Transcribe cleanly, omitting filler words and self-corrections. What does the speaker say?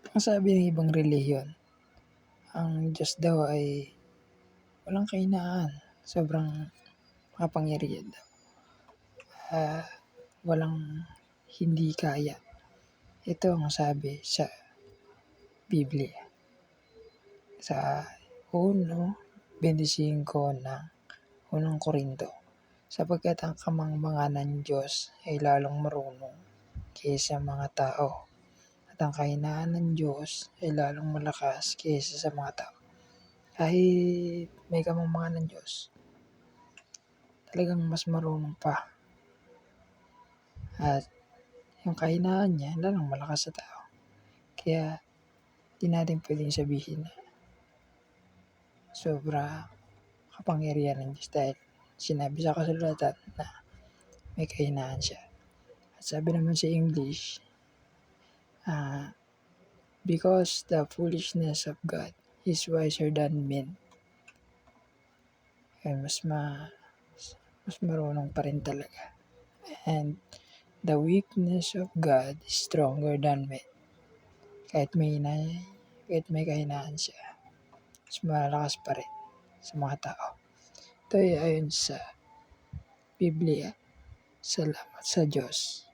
Ang sabi ng ibang relihiyon, ang Diyos daw ay walang kahinaan, sobrang makapangyarihan daw, walang hindi kaya. Ito ang sabi sa Biblia, sa 1:25 ng unang Korinto, sapagkat ang kamangmangan ng Diyos ay lalong marunong kaysa mga tao, at ang kahinaan ng Diyos ay lalong malakas kaysa sa mga tao. Kahit may kamangmangan ng Diyos, talagang mas marunong pa. At yung kahinaan niya, lalong malakas sa tao. Kaya, di natin pwedeng sabihin na sobra kapangyarihan ng Diyos dahil sinabi sa kasulatan na may kahinaan siya. At sabi naman sa English, because the foolishness of God is wiser than men. Kaya mas marunong pa rin talaga. And the weakness of God is stronger than men. Kahit may kahinaan siya, mas malakas pa rin sa mga tao. Ito ay ayon sa Biblia. Salamat sa Diyos.